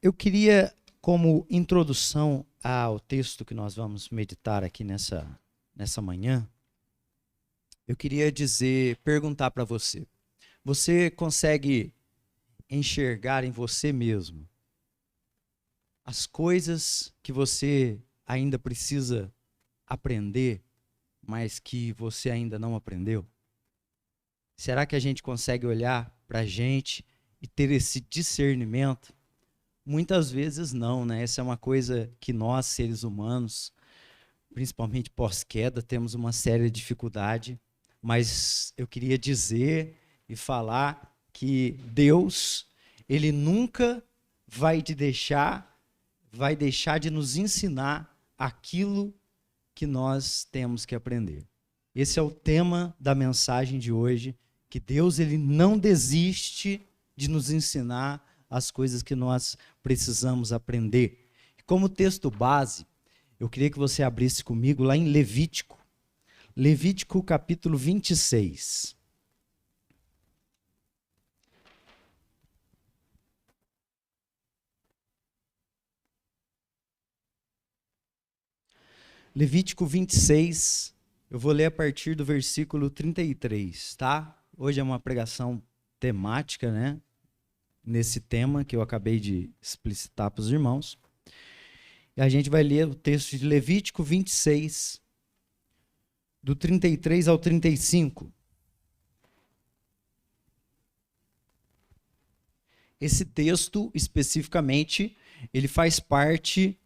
Eu queria, como introdução ao texto que nós vamos meditar aqui nessa manhã, eu queria perguntar para você: você consegue enxergar em você mesmo as coisas que você ainda precisa aprender, mas que você ainda não aprendeu? Será que a gente consegue olhar para a gente e ter esse discernimento? Muitas vezes não, né? Essa é uma coisa que nós, seres humanos, principalmente pós-queda, temos uma séria dificuldade. Mas eu queria dizer e falar que Deus, Ele nunca vai deixar de nos ensinar aquilo que nós temos que aprender. Esse é o tema da mensagem de hoje, que Deus, Ele não desiste de nos ensinar as coisas que nós precisamos aprender. Como texto base, eu queria que você abrisse comigo lá em Levítico capítulo 26. Levítico 26, eu vou ler a partir do versículo 33, tá? Hoje é uma pregação temática, né? Nesse tema que eu acabei de explicitar para os irmãos. E a gente vai ler o texto de Levítico 26, do 33 ao 35. Esse texto, especificamente, ele faz parte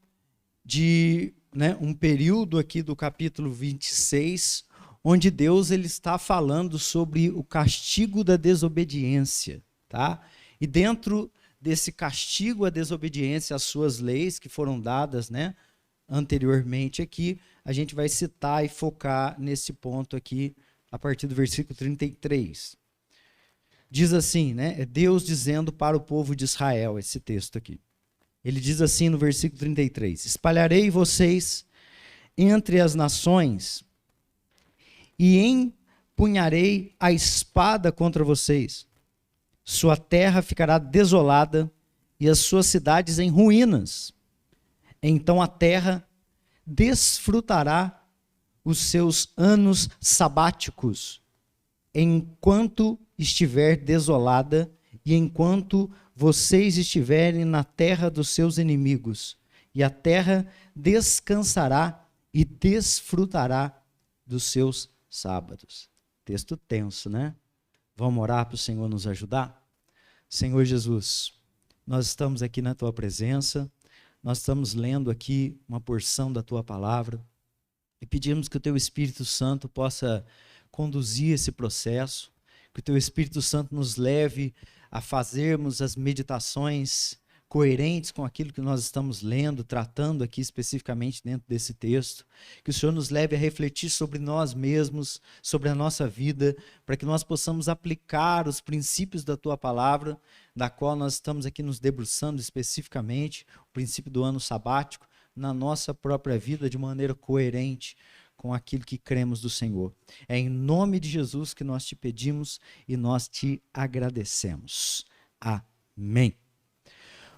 de um período aqui do capítulo 26, onde Deus ele está falando sobre o castigo da desobediência, tá? E dentro desse castigo à desobediência às suas leis, que foram dadas, anteriormente aqui, a gente vai citar e focar nesse ponto aqui, a partir do versículo 33. Diz assim, é Deus dizendo para o povo de Israel, esse texto aqui. Ele diz assim no versículo 33, espalharei vocês entre as nações e empunharei a espada contra vocês. Sua terra ficará desolada e as suas cidades em ruínas. Então a terra desfrutará os seus anos sabáticos, enquanto estiver desolada e enquanto vocês estiverem na terra dos seus inimigos. E a terra descansará e desfrutará dos seus sábados. Texto tenso, né? Vamos orar para o Senhor nos ajudar? Senhor Jesus, nós estamos aqui na Tua presença, nós estamos lendo aqui uma porção da Tua palavra e pedimos que o Teu Espírito Santo possa conduzir esse processo, que o Teu Espírito Santo nos leve a fazermos as meditações coerentes com aquilo que nós estamos lendo, tratando aqui especificamente dentro desse texto, que o Senhor nos leve a refletir sobre nós mesmos, sobre a nossa vida, para que nós possamos aplicar os princípios da Tua palavra, da qual nós estamos aqui nos debruçando especificamente, o princípio do ano sabático, na nossa própria vida de maneira coerente com aquilo que cremos do Senhor. É em nome de Jesus que nós te pedimos e nós te agradecemos. Amém.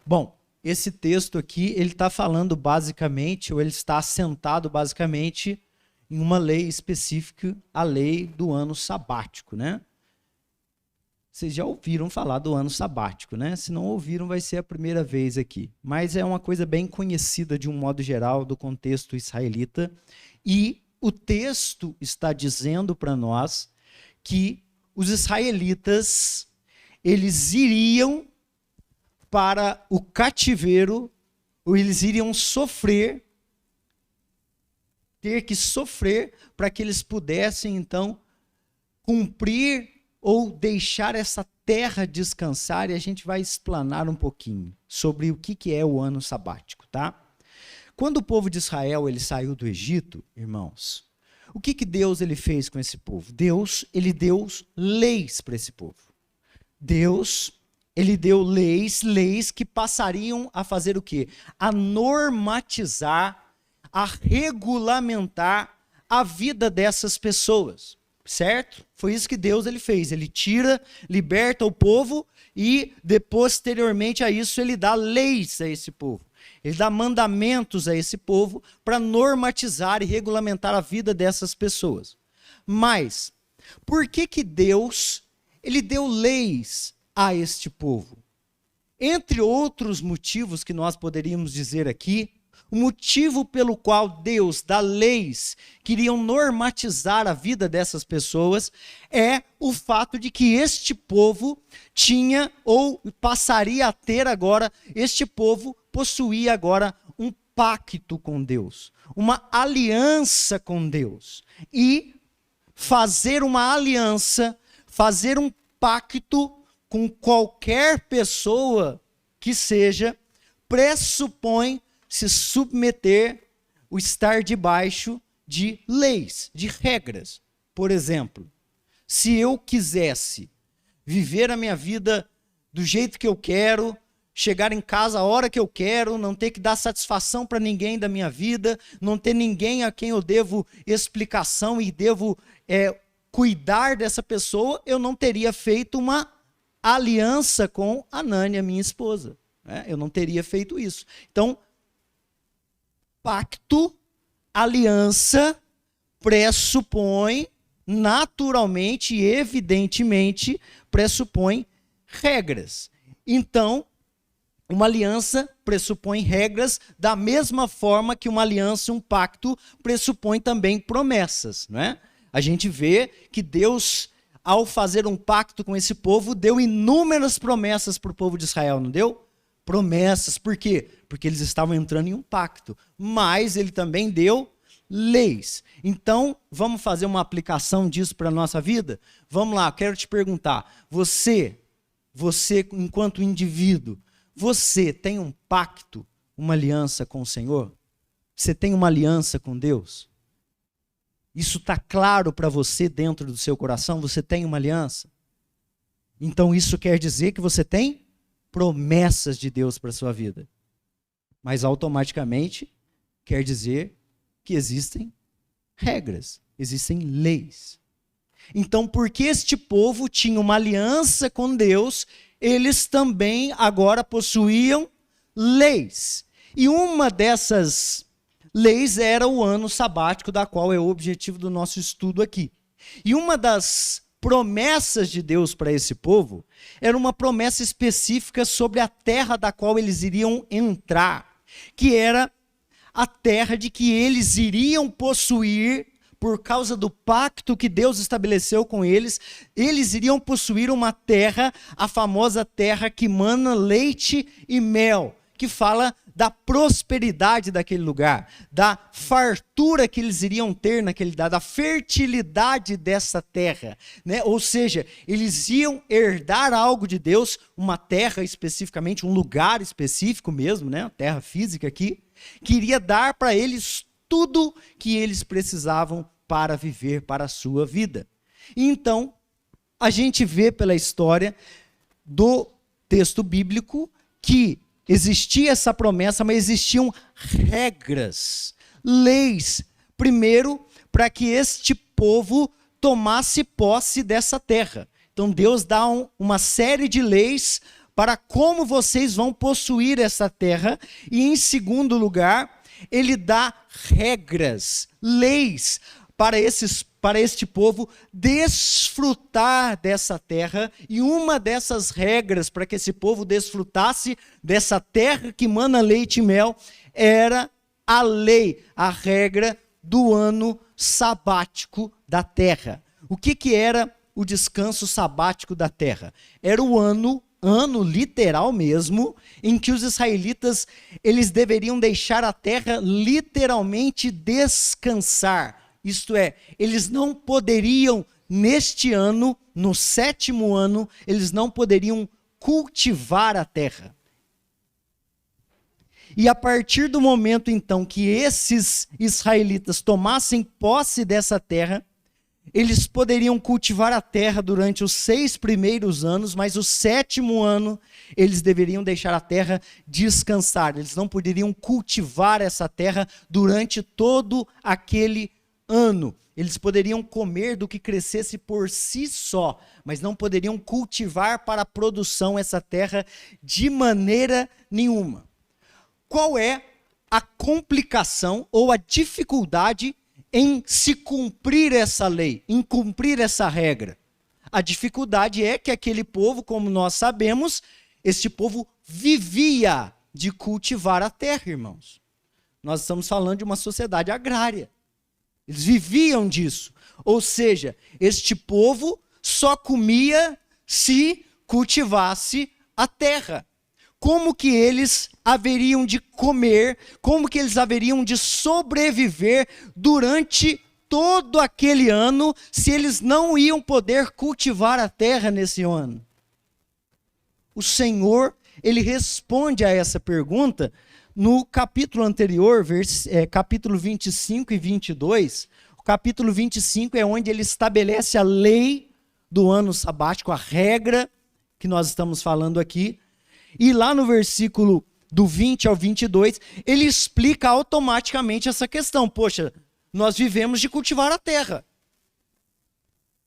Bom, esse texto aqui, ele está falando basicamente, ou ele está assentado basicamente em uma lei específica, a lei do ano sabático, Vocês já ouviram falar do ano sabático, Se não ouviram, vai ser a primeira vez aqui. Mas é uma coisa bem conhecida de um modo geral do contexto israelita. E o texto está dizendo para nós que os israelitas, eles iriam para o cativeiro, ou eles iriam ter que sofrer para que eles pudessem, então, cumprir ou deixar essa terra descansar, e a gente vai explanar um pouquinho sobre o que é o ano sabático, tá? Quando o povo de Israel ele saiu do Egito, irmãos, o que Deus ele fez com esse povo? Deus ele deu leis para esse povo. Deus ele deu leis que passariam a fazer o quê? A normatizar, a regulamentar a vida dessas pessoas, certo? Foi isso que Deus ele fez. Ele liberta o povo e posteriormente a isso ele dá leis a esse povo. Ele dá mandamentos a esse povo para normatizar e regulamentar a vida dessas pessoas. Mas, por que Deus ele deu leis a este povo? Entre outros motivos que nós poderíamos dizer aqui, o motivo pelo qual Deus dá leis que iriam normatizar a vida dessas pessoas é o fato de que este povo tinha ou passaria a ter agora, este povo possuía agora um pacto com Deus, uma aliança com Deus. E fazer uma aliança, fazer um pacto com qualquer pessoa que seja, pressupõe se submeter, o estar debaixo de leis, de regras. Por exemplo, se eu quisesse viver a minha vida do jeito que eu quero, chegar em casa a hora que eu quero, não ter que dar satisfação para ninguém da minha vida, não ter ninguém a quem eu devo explicação e devo cuidar dessa pessoa, eu não teria feito uma aliança com a Nânia, minha esposa. Eu não teria feito isso. Então, pacto, aliança, pressupõe naturalmente e evidentemente pressupõe regras. Então, uma aliança pressupõe regras da mesma forma que uma aliança, um pacto, pressupõe também promessas, não é? A gente vê que Deus, ao fazer um pacto com esse povo, deu inúmeras promessas para o povo de Israel, não deu? Promessas, por quê? Porque eles estavam entrando em um pacto, mas ele também deu leis. Então, vamos fazer uma aplicação disso para a nossa vida? Vamos lá, eu quero te perguntar, você enquanto indivíduo, você tem um pacto, uma aliança com o Senhor? Você tem uma aliança com Deus? Isso está claro para você dentro do seu coração? Você tem uma aliança? Então isso quer dizer que você tem promessas de Deus para a sua vida. Mas automaticamente quer dizer que existem regras, existem leis. Então, porque este povo tinha uma aliança com Deus, eles também agora possuíam leis. E uma dessas leis era o ano sabático, da qual é o objetivo do nosso estudo aqui. E uma das promessas de Deus para esse povo era uma promessa específica sobre a terra da qual eles iriam entrar, que era a terra de que eles iriam possuir por causa do pacto que Deus estabeleceu com eles. Eles iriam possuir uma terra, a famosa terra que mana leite e mel, que fala da prosperidade daquele lugar, da fartura que eles iriam ter naquele lugar, da fertilidade dessa terra, né? Ou seja, eles iam herdar algo de Deus, uma terra especificamente, um lugar específico mesmo, né? A terra física aqui, que iria dar para eles tudo que eles precisavam para viver, para a sua vida. E então, a gente vê pela história do texto bíblico que existia essa promessa, mas existiam regras, leis, primeiro, para que este povo tomasse posse dessa terra. Então Deus dá uma série de leis para como vocês vão possuir essa terra, e em segundo lugar, ele dá regras, leis, para este povo desfrutar dessa terra, e uma dessas regras para que esse povo desfrutasse dessa terra que mana leite e mel era a lei, a regra do ano sabático da terra. O que era o descanso sabático da terra? Era o ano literal mesmo, em que os israelitas eles deveriam deixar a terra literalmente descansar. Isto é, eles não poderiam, neste ano, no 7º ano, eles não poderiam cultivar a terra. E a partir do momento, então, que esses israelitas tomassem posse dessa terra, eles poderiam cultivar a terra durante os 6 primeiros anos, mas o 7º ano, eles deveriam deixar a terra descansar. Eles não poderiam cultivar essa terra durante todo aquele ano. Eles poderiam comer do que crescesse por si só, mas não poderiam cultivar para a produção essa terra de maneira nenhuma. Qual é a complicação ou a dificuldade em se cumprir essa lei, em cumprir essa regra? A dificuldade é que aquele povo, como nós sabemos, este povo vivia de cultivar a terra, irmãos. Nós estamos falando de uma sociedade agrária. Eles viviam disso. Ou seja, este povo só comia se cultivasse a terra. Como que eles haveriam de comer, como que eles haveriam de sobreviver durante todo aquele ano, se eles não iam poder cultivar a terra nesse ano? O Senhor, ele responde a essa pergunta no capítulo anterior, capítulo 25 e 22. O capítulo 25 é onde ele estabelece a lei do ano sabático, a regra que nós estamos falando aqui. E lá no versículo do 20 ao 22, ele explica automaticamente essa questão. Poxa, nós vivemos de cultivar a terra.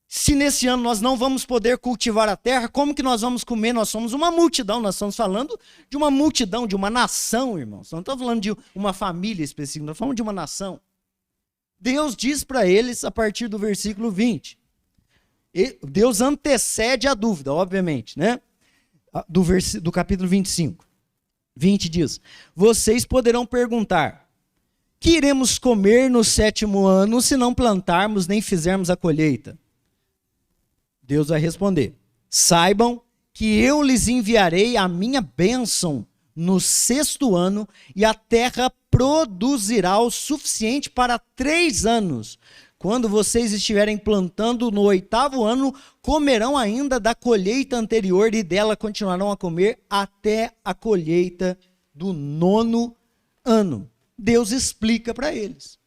Se nesse ano nós não vamos poder cultivar a terra, como que nós vamos comer? Nós somos uma multidão, nós estamos falando de uma multidão, de uma nação, irmãos. Não estamos falando de uma família específica, nós estamos falando de uma nação. Deus diz para eles, a partir do versículo 20, Deus antecede a dúvida, obviamente, né? Do capítulo 25. 20 diz: vocês poderão perguntar, que iremos comer no 7º ano se não plantarmos nem fizermos a colheita? Deus vai responder: saibam que eu lhes enviarei a minha bênção no 6º ano, e a terra produzirá o suficiente para 3 anos. Quando vocês estiverem plantando no 8º ano, comerão ainda da colheita anterior, e dela continuarão a comer até a colheita do 9º ano. Deus explica para eles.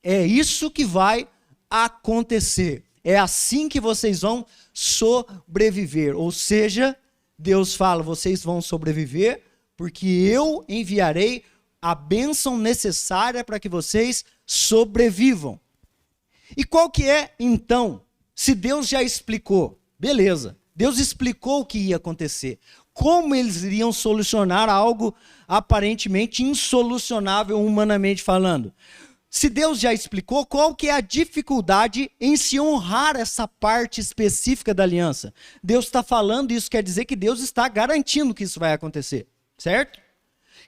É isso que vai acontecer. É assim que vocês vão sobreviver. Ou seja, Deus fala, vocês vão sobreviver porque eu enviarei a bênção necessária para que vocês sobrevivam. E qual que é, então, se Deus já explicou, beleza, Deus explicou o que ia acontecer, como eles iriam solucionar algo aparentemente insolucionável humanamente falando. Se Deus já explicou, qual que é a dificuldade em se honrar essa parte específica da aliança? Deus está falando, isso quer dizer que Deus está garantindo que isso vai acontecer, certo?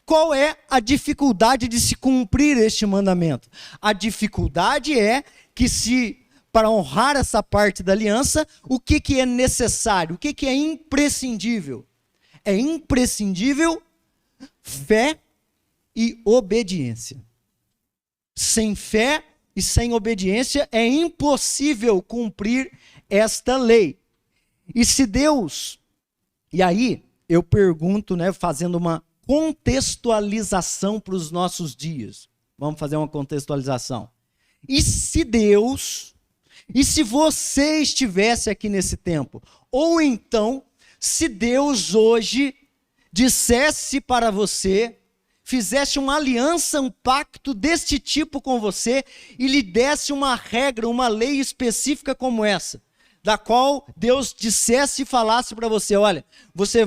Qual é a dificuldade de se cumprir este mandamento? A dificuldade é que para honrar essa parte da aliança, o que é necessário? O que é imprescindível? É imprescindível fé e obediência. Sem fé e sem obediência é impossível cumprir esta lei. E se Deus... E aí eu pergunto, né, fazendo uma contextualização para os nossos dias. Vamos fazer uma contextualização. E se Deus... E se você estivesse aqui nesse tempo? Ou então, se Deus hoje dissesse para você, fizesse uma aliança, um pacto deste tipo com você e lhe desse uma regra, uma lei específica como essa, da qual Deus dissesse e falasse para você, olha, você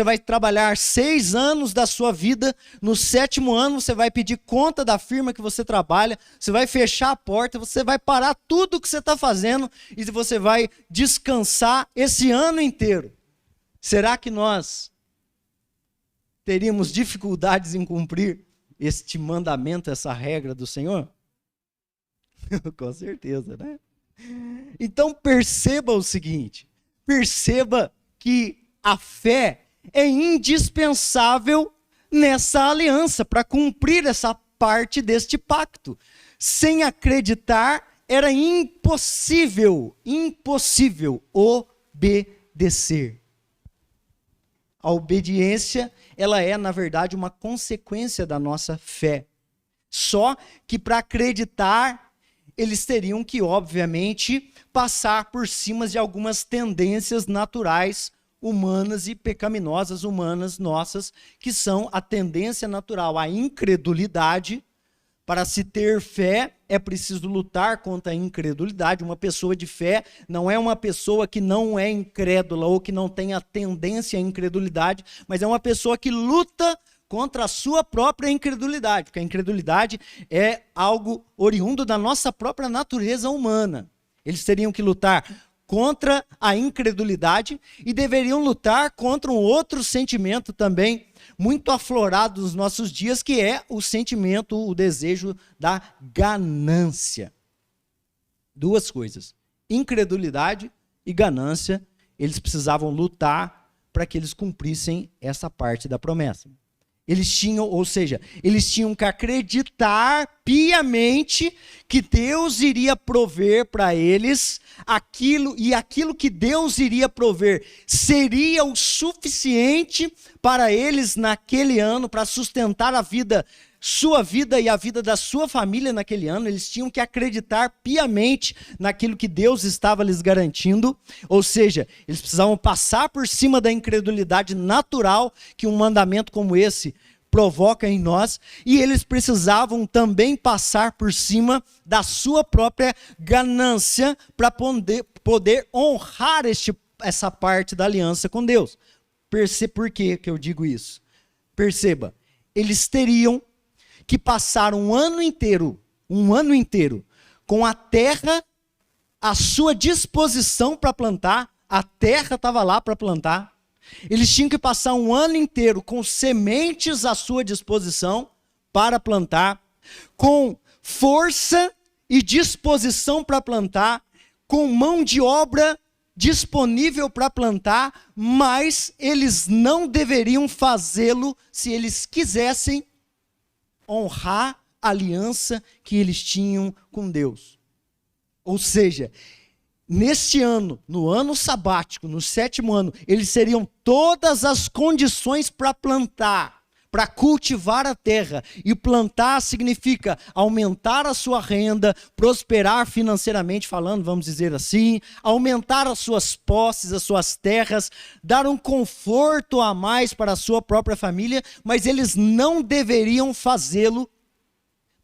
vai trabalhar 6 anos da sua vida, no 7º ano você vai pedir conta da firma que você trabalha, você vai fechar a porta, você vai parar tudo o que você está fazendo e você vai descansar esse ano inteiro. Será que nós teríamos dificuldades em cumprir este mandamento, essa regra do Senhor? Com certeza, né? Então perceba o seguinte, perceba que a fé é indispensável nessa aliança para cumprir essa parte deste pacto. Sem acreditar, era impossível obedecer. A obediência, ela é, na verdade, uma consequência da nossa fé. Só que para acreditar, eles teriam que, obviamente, passar por cima de algumas tendências naturais humanas e pecaminosas humanas nossas, que são a tendência natural à incredulidade, Para se ter fé, é preciso lutar contra a incredulidade. Uma pessoa de fé não é uma pessoa que não é incrédula ou que não tem a tendência à incredulidade, mas é uma pessoa que luta contra a sua própria incredulidade, porque a incredulidade é algo oriundo da nossa própria natureza humana. Eles teriam que lutar contra a incredulidade e deveriam lutar contra um outro sentimento também muito aflorado nos nossos dias, que é o sentimento, o desejo da ganância. Duas coisas, incredulidade e ganância, eles precisavam lutar para que eles cumprissem essa parte da promessa. Eles tinham, ou seja, eles tinham que acreditar piamente que Deus iria prover para eles aquilo, e aquilo que Deus iria prover seria o suficiente para eles naquele ano, para sustentar a vida, sua vida e a vida da sua família naquele ano. Eles tinham que acreditar piamente naquilo que Deus estava lhes garantindo, ou seja, eles precisavam passar por cima da incredulidade natural que um mandamento como esse provoca em nós, e eles precisavam também passar por cima da sua própria ganância para poder honrar essa parte da aliança com Deus. Por que eu digo isso? Perceba, eles teriam que passar um ano inteiro com a terra à sua disposição para plantar. A terra estava lá para plantar. Eles tinham que passar um ano inteiro com sementes à sua disposição para plantar, com força e disposição para plantar, com mão de obra disponível para plantar, mas eles não deveriam fazê-lo se eles quisessem honrar a aliança que eles tinham com Deus. Ou seja, neste ano, no ano sabático, no 7º ano, eles teriam todas as condições para plantar, para cultivar a terra. E plantar significa aumentar a sua renda, prosperar financeiramente falando, vamos dizer assim, aumentar as suas posses, as suas terras, dar um conforto a mais para a sua própria família, mas eles não deveriam fazê-lo.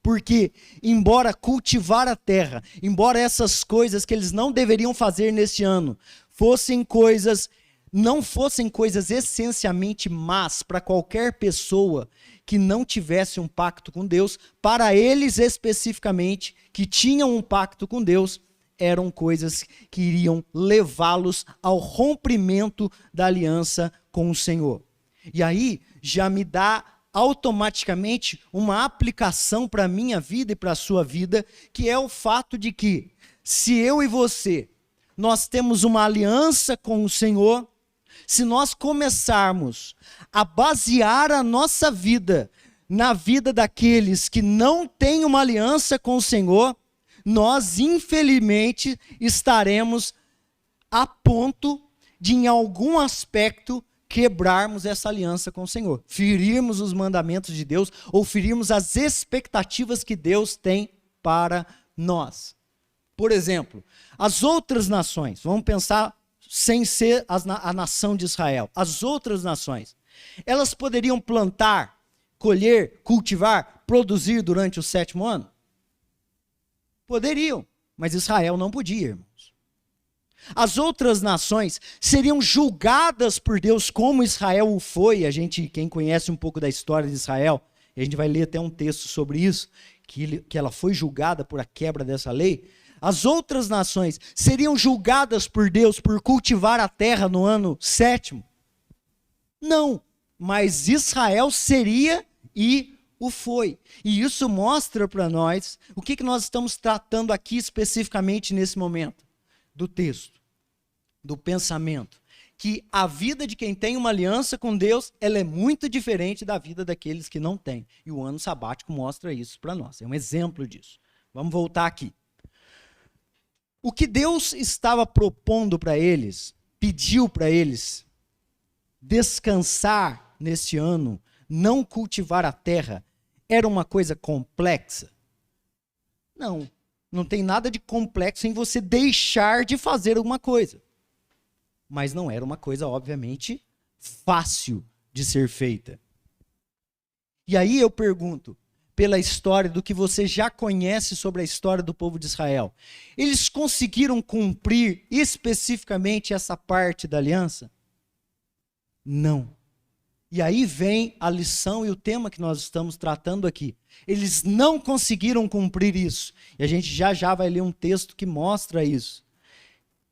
Porque, embora cultivar a terra, embora essas coisas que eles não deveriam fazer neste ano, não fossem coisas essencialmente más para qualquer pessoa que não tivesse um pacto com Deus, para eles especificamente, que tinham um pacto com Deus, eram coisas que iriam levá-los ao rompimento da aliança com o Senhor. E aí, já me dá automaticamente uma aplicação para a minha vida e para a sua vida, que é o fato de que, se eu e você, nós temos uma aliança com o Senhor, se nós começarmos a basear a nossa vida na vida daqueles que não têm uma aliança com o Senhor, nós infelizmente estaremos a ponto de, em algum aspecto, quebrarmos essa aliança com o Senhor, ferirmos os mandamentos de Deus ou ferirmos as expectativas que Deus tem para nós. Por exemplo, as outras nações, vamos pensar sem ser a nação de Israel, as outras nações, elas poderiam plantar, colher, cultivar, produzir durante o 7º ano? Poderiam, mas Israel não podia, irmãos. As outras nações seriam julgadas por Deus como Israel o foi. Quem conhece um pouco da história de Israel, a gente vai ler até um texto sobre isso, que ela foi julgada por a quebra dessa lei. As outras nações seriam julgadas por Deus por cultivar a terra no ano 7º? Não, mas Israel seria e o foi. E isso mostra para nós o que nós estamos tratando aqui especificamente nesse momento do texto, do pensamento, que a vida de quem tem uma aliança com Deus, ela é muito diferente da vida daqueles que não têm. E o ano sabático mostra isso para nós, é um exemplo disso. Vamos voltar aqui. O que Deus estava propondo para eles, pediu para eles descansar neste ano, não cultivar a terra, era uma coisa complexa? Não. Não tem nada de complexo em você deixar de fazer alguma coisa. Mas não era uma coisa, obviamente, fácil de ser feita. E aí eu pergunto, pela história do que você já conhece sobre a história do povo de Israel? Eles conseguiram cumprir especificamente essa parte da aliança? Não. E aí vem a lição e o tema que nós estamos tratando aqui. Eles não conseguiram cumprir isso. E a gente já vai ler um texto que mostra isso.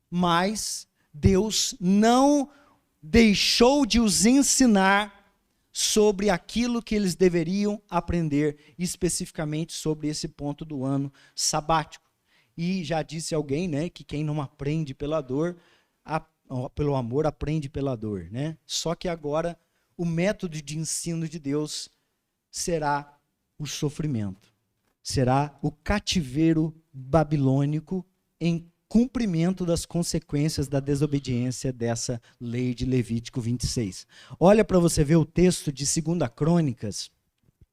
Mas Deus não deixou de os ensinar sobre aquilo que eles deveriam aprender, especificamente sobre esse ponto do ano sabático. E já disse alguém, né, que quem não aprende pela dor, pelo amor aprende pela dor, né? Só que agora o método de ensino de Deus será o sofrimento. Será o cativeiro babilônico em cumprimento das consequências da desobediência dessa lei de Levítico 26. Olha para você ver o texto de 2 Crônicas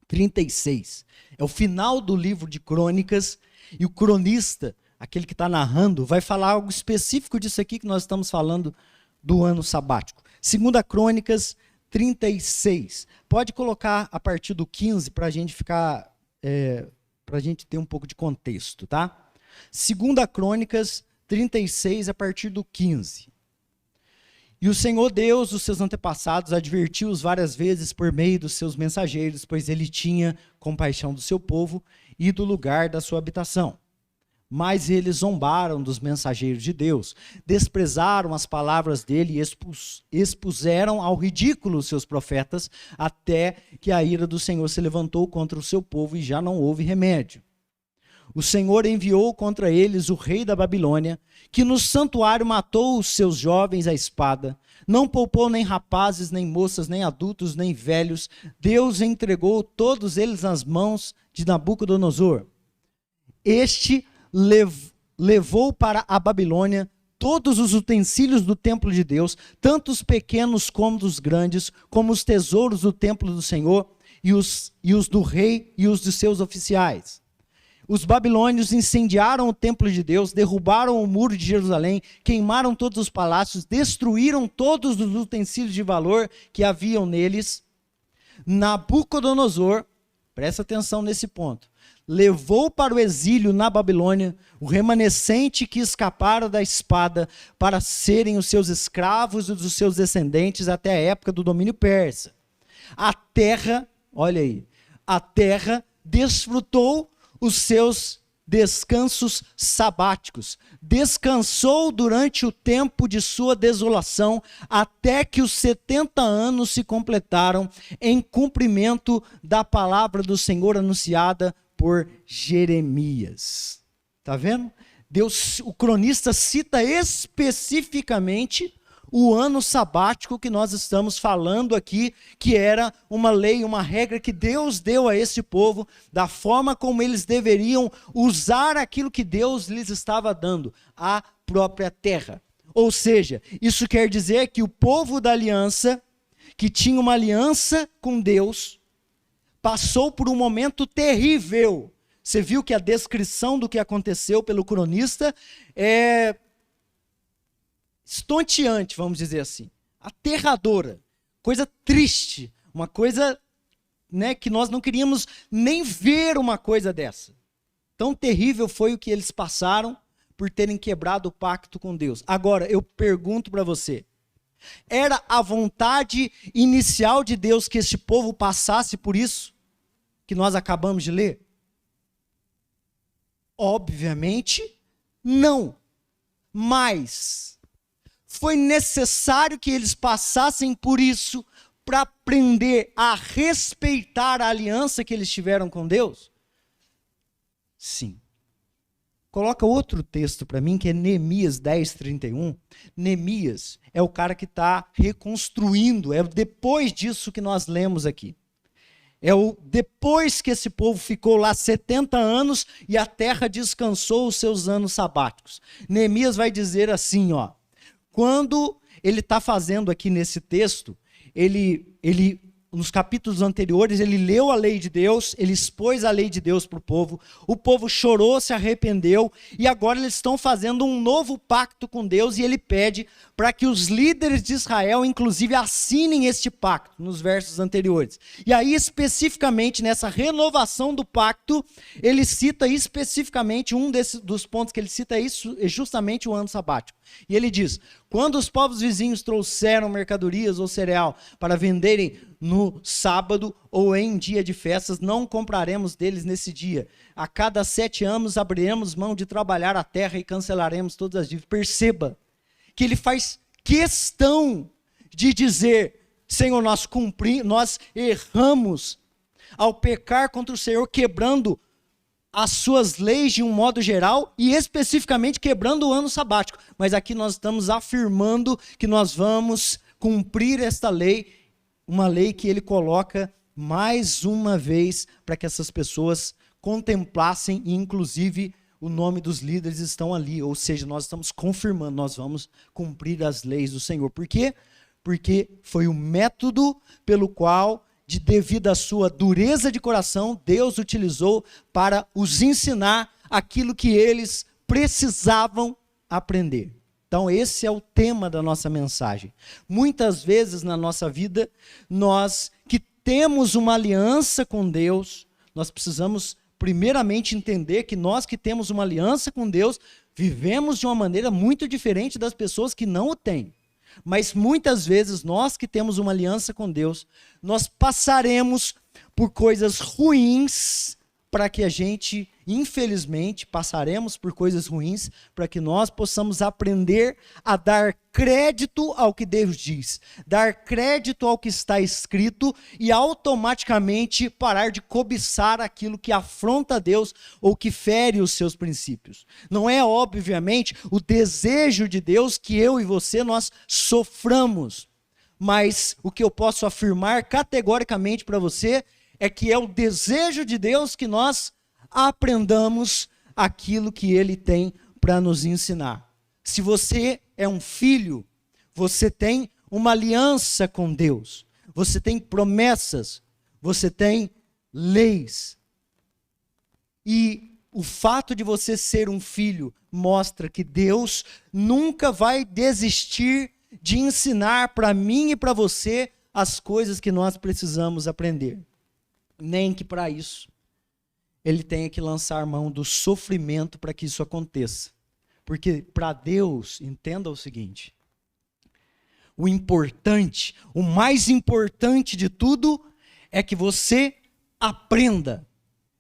36. É o final do livro de Crônicas e o cronista, aquele que está narrando, vai falar algo específico disso aqui que nós estamos falando do ano sabático. 2 Crônicas 36. Pode colocar a partir do 15 para a gente ficar, para a gente ter um pouco de contexto, tá? 2 Crônicas 36, a partir do 15. E o Senhor Deus, os seus antepassados, advertiu-os várias vezes por meio dos seus mensageiros, pois ele tinha compaixão do seu povo e do lugar da sua habitação. Mas eles zombaram dos mensageiros de Deus, desprezaram as palavras dele e expuseram ao ridículo os seus profetas, até que a ira do Senhor se levantou contra o seu povo e já não houve remédio. O Senhor enviou contra eles o rei da Babilônia, que no santuário matou os seus jovens à espada, não poupou nem rapazes, nem moças, nem adultos, nem velhos. Deus entregou todos eles nas mãos de Nabucodonosor. Este levou para a Babilônia todos os utensílios do templo de Deus, tanto os pequenos como os grandes, como os tesouros do templo do Senhor, e os do rei e os de seus oficiais. Os babilônios incendiaram o templo de Deus, derrubaram o muro de Jerusalém, queimaram todos os palácios, destruíram todos os utensílios de valor que haviam neles. Nabucodonosor, presta atenção nesse ponto, levou para o exílio na Babilônia o remanescente que escapara da espada para serem os seus escravos e dos seus descendentes até a época do domínio persa. A terra, olha aí, a terra desfrutou os seus descansos sabáticos, descansou durante o tempo de sua desolação, até que os 70 anos se completaram em cumprimento da palavra do Senhor anunciada por Jeremias. Tá vendo? Deus, o cronista cita especificamente o ano sabático que nós estamos falando aqui, que era uma lei, uma regra que Deus deu a esse povo, da forma como eles deveriam usar aquilo que Deus lhes estava dando, a própria terra. Ou seja, isso quer dizer que o povo da aliança, que tinha uma aliança com Deus, passou por um momento terrível. Você viu que a descrição do que aconteceu pelo cronista é estonteante, vamos dizer assim, aterradora, coisa triste, uma coisa, né, que nós não queríamos nem ver uma coisa dessa. Tão terrível foi o que eles passaram por terem quebrado o pacto com Deus. Agora, eu pergunto para você, era a vontade inicial de Deus que este povo passasse por isso que nós acabamos de ler? Obviamente, não. Mas foi necessário que eles passassem por isso para aprender a respeitar a aliança que eles tiveram com Deus? Sim. Coloca outro texto para mim, que é Neemias 10:31. Neemias é o cara que está reconstruindo, é depois disso que nós lemos aqui. Depois que esse povo ficou lá 70 anos e a terra descansou os seus anos sabáticos. Neemias vai dizer assim, quando ele está fazendo aqui nesse texto, ele nos capítulos anteriores, ele leu a lei de Deus, ele expôs a lei de Deus para o povo chorou, se arrependeu, e agora eles estão fazendo um novo pacto com Deus, e ele pede para que os líderes de Israel, inclusive, assinem este pacto, nos versos anteriores. E aí, especificamente, nessa renovação do pacto, ele cita especificamente, dos pontos que ele cita é justamente o ano sabático. E ele diz: quando os povos vizinhos trouxeram mercadorias ou cereal para venderem no sábado ou em dia de festas, não compraremos deles nesse dia. A cada 7 anos abriremos mão de trabalhar a terra e cancelaremos todas as dívidas. Perceba que ele faz questão de dizer: Senhor, nós erramos ao pecar contra o Senhor, quebrando as suas leis de um modo geral e especificamente quebrando o ano sabático. Mas aqui nós estamos afirmando que nós vamos cumprir esta lei, uma lei que ele coloca mais uma vez para que essas pessoas contemplassem, e inclusive o nome dos líderes estão ali, ou seja, nós estamos confirmando, nós vamos cumprir as leis do Senhor. Por quê? Porque foi o método pelo qual, devido à sua dureza de coração, Deus utilizou para os ensinar aquilo que eles precisavam aprender. Então esse é o tema da nossa mensagem. Muitas vezes na nossa vida, nós que temos uma aliança com Deus, nós precisamos primeiramente entender que nós que temos uma aliança com Deus, vivemos de uma maneira muito diferente das pessoas que não o têm. Mas muitas vezes nós que temos uma aliança com Deus, nós passaremos por coisas ruins para que a gente, infelizmente, passaremos por coisas ruins para que nós possamos aprender a dar crédito ao que Deus diz, dar crédito ao que está escrito e automaticamente parar de cobiçar aquilo que afronta a Deus ou que fere os seus princípios. Não é, obviamente, o desejo de Deus que eu e você nós soframos, mas o que eu posso afirmar categoricamente para você é que é o desejo de Deus que nós aprendamos aquilo que Ele tem para nos ensinar. Se você é um filho, você tem uma aliança com Deus, você tem promessas, você tem leis. E o fato de você ser um filho mostra que Deus nunca vai desistir de ensinar para mim e para você as coisas que nós precisamos aprender. Nem que para isso ele tenha que lançar mão do sofrimento para que isso aconteça. Porque para Deus, entenda o seguinte: o importante, o mais importante de tudo é que você aprenda.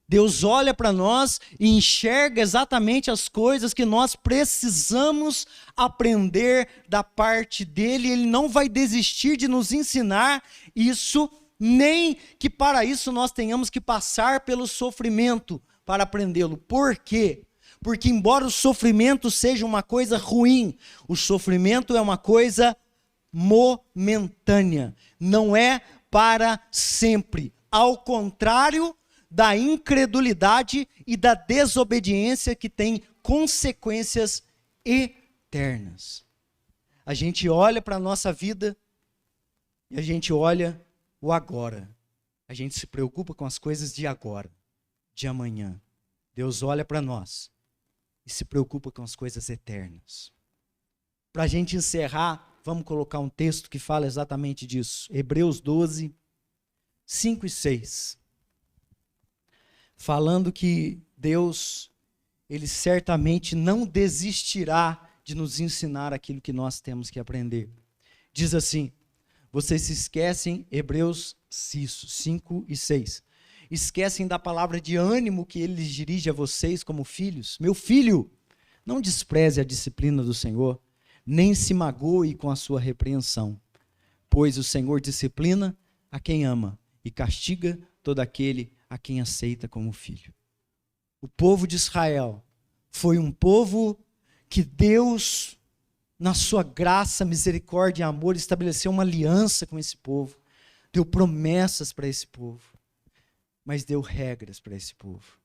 Deus olha para nós e enxerga exatamente as coisas que nós precisamos aprender da parte dele. Ele não vai desistir de nos ensinar isso, nem que para isso nós tenhamos que passar pelo sofrimento para aprendê-lo. Por quê? Porque embora o sofrimento seja uma coisa ruim, o sofrimento é uma coisa momentânea, não é para sempre. Ao contrário da incredulidade e da desobediência que tem consequências eternas. A gente olha para a nossa vida e a gente olha o agora. A gente se preocupa com as coisas de agora, de amanhã. Deus olha para nós e se preocupa com as coisas eternas. Para a gente encerrar, vamos colocar um texto que fala exatamente disso. Hebreus 12, 5 e 6. Falando que Deus, Ele certamente não desistirá de nos ensinar aquilo que nós temos que aprender. Diz assim: vocês se esquecem, Hebreus 5 e 6, esquecem da palavra de ânimo que Ele dirige a vocês como filhos. Meu filho, não despreze a disciplina do Senhor, nem se magoe com a sua repreensão, pois o Senhor disciplina a quem ama e castiga todo aquele a quem aceita como filho. O povo de Israel foi um povo que Deus, na sua graça, misericórdia e amor, estabeleceu uma aliança com esse povo, deu promessas para esse povo, mas deu regras para esse povo.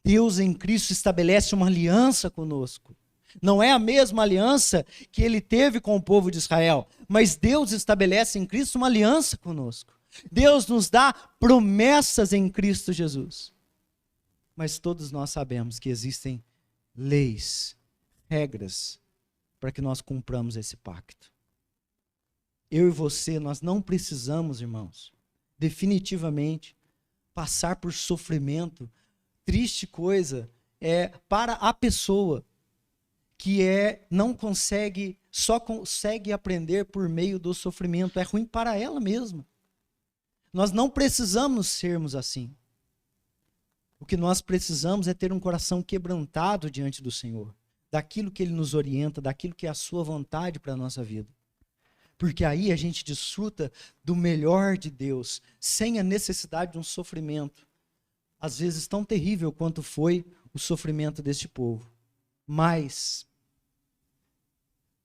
Deus em Cristo estabelece uma aliança conosco. Não é a mesma aliança que Ele teve com o povo de Israel, mas Deus estabelece em Cristo uma aliança conosco. Deus nos dá promessas em Cristo Jesus. Mas todos nós sabemos que existem leis, regras, para que nós cumpramos esse pacto. Eu e você, nós não precisamos, irmãos, definitivamente, passar por sofrimento. Triste coisa é para a pessoa que só consegue aprender por meio do sofrimento. É ruim para ela mesma. Nós não precisamos sermos assim. O que nós precisamos é ter um coração quebrantado diante do Senhor, daquilo que Ele nos orienta, daquilo que é a sua vontade para a nossa vida. Porque aí a gente desfruta do melhor de Deus, sem a necessidade de um sofrimento, às vezes tão terrível quanto foi o sofrimento deste povo. Mas,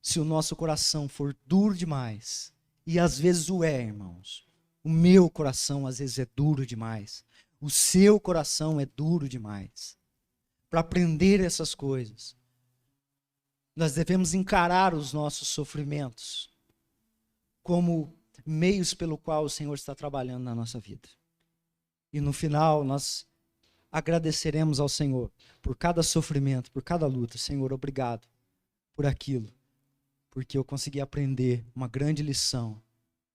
se o nosso coração for duro demais, e às vezes o é, irmãos, o meu coração às vezes é duro demais, o seu coração é duro demais, para aprender essas coisas, nós devemos encarar os nossos sofrimentos como meios pelo qual o Senhor está trabalhando na nossa vida. E no final nós agradeceremos ao Senhor por cada sofrimento, por cada luta. Senhor, obrigado por aquilo, porque eu consegui aprender uma grande lição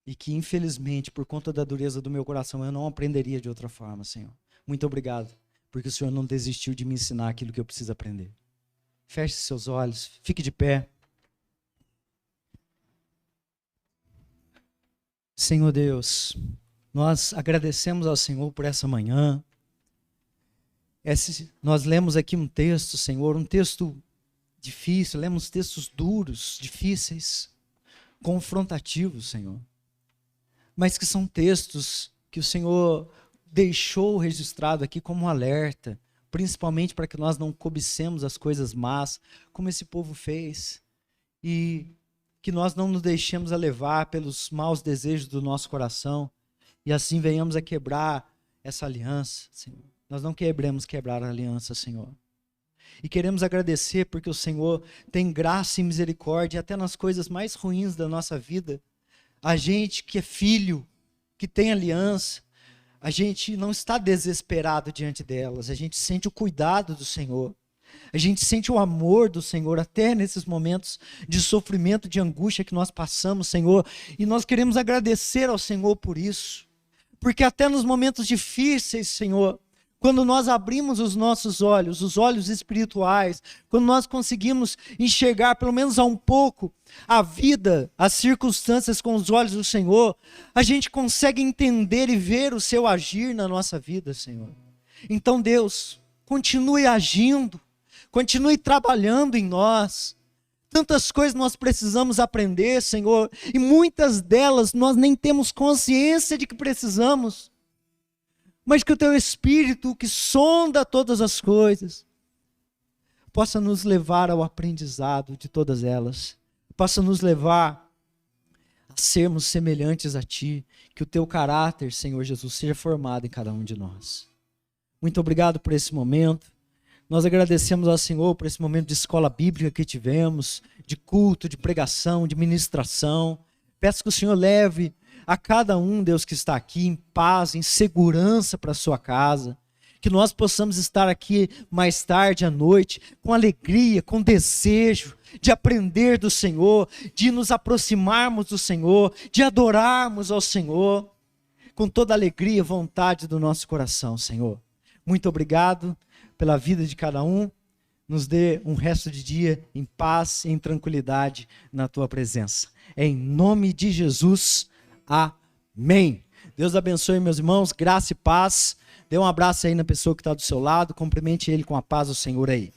e que infelizmente, por conta da dureza do meu coração, eu não aprenderia de outra forma, Senhor. Muito obrigado, porque o Senhor não desistiu de me ensinar aquilo que eu preciso aprender. Feche seus olhos, fique de pé. Senhor Deus, nós agradecemos ao Senhor por essa manhã. Nós lemos aqui um texto, Senhor, um texto difícil, lemos textos duros, difíceis, confrontativos, Senhor. Mas que são textos que o Senhor deixou registrado aqui como um alerta, principalmente para que nós não cobicemos as coisas más, como esse povo fez, e que nós não nos deixemos a levar pelos maus desejos do nosso coração, e assim venhamos a quebrar essa aliança, Senhor. Nós não queremos quebrar a aliança, Senhor. E queremos agradecer porque o Senhor tem graça e misericórdia até nas coisas mais ruins da nossa vida. A gente que é filho, que tem aliança, a gente não está desesperado diante delas, a gente sente o cuidado do Senhor. A gente sente o amor do Senhor até nesses momentos de sofrimento, de angústia que nós passamos, Senhor. E nós queremos agradecer ao Senhor por isso. Porque até nos momentos difíceis, Senhor, quando nós abrimos os nossos olhos, os olhos espirituais, quando nós conseguimos enxergar pelo menos um pouco a vida, as circunstâncias com os olhos do Senhor, a gente consegue entender e ver o seu agir na nossa vida, Senhor. Então, Deus, continue agindo, continue trabalhando em nós. Tantas coisas nós precisamos aprender, Senhor, e muitas delas nós nem temos consciência de que precisamos. Mas que o Teu Espírito, que sonda todas as coisas, possa nos levar ao aprendizado de todas elas, possa nos levar a sermos semelhantes a Ti, que o Teu caráter, Senhor Jesus, seja formado em cada um de nós. Muito obrigado por esse momento. Nós agradecemos ao Senhor por esse momento de escola bíblica que tivemos, de culto, de pregação, de ministração. Peço que o Senhor leve a cada um, Deus, que está aqui em paz, em segurança para a sua casa. Que nós possamos estar aqui mais tarde à noite, com alegria, com desejo de aprender do Senhor, de nos aproximarmos do Senhor, de adorarmos ao Senhor, com toda a alegria e vontade do nosso coração, Senhor. Muito obrigado pela vida de cada um. Nos dê um resto de dia em paz e em tranquilidade na Tua presença. Em nome de Jesus, amém. Deus abençoe, meus irmãos, graça e paz. Dê um abraço aí na pessoa que está do seu lado, cumprimente ele com a paz do Senhor aí.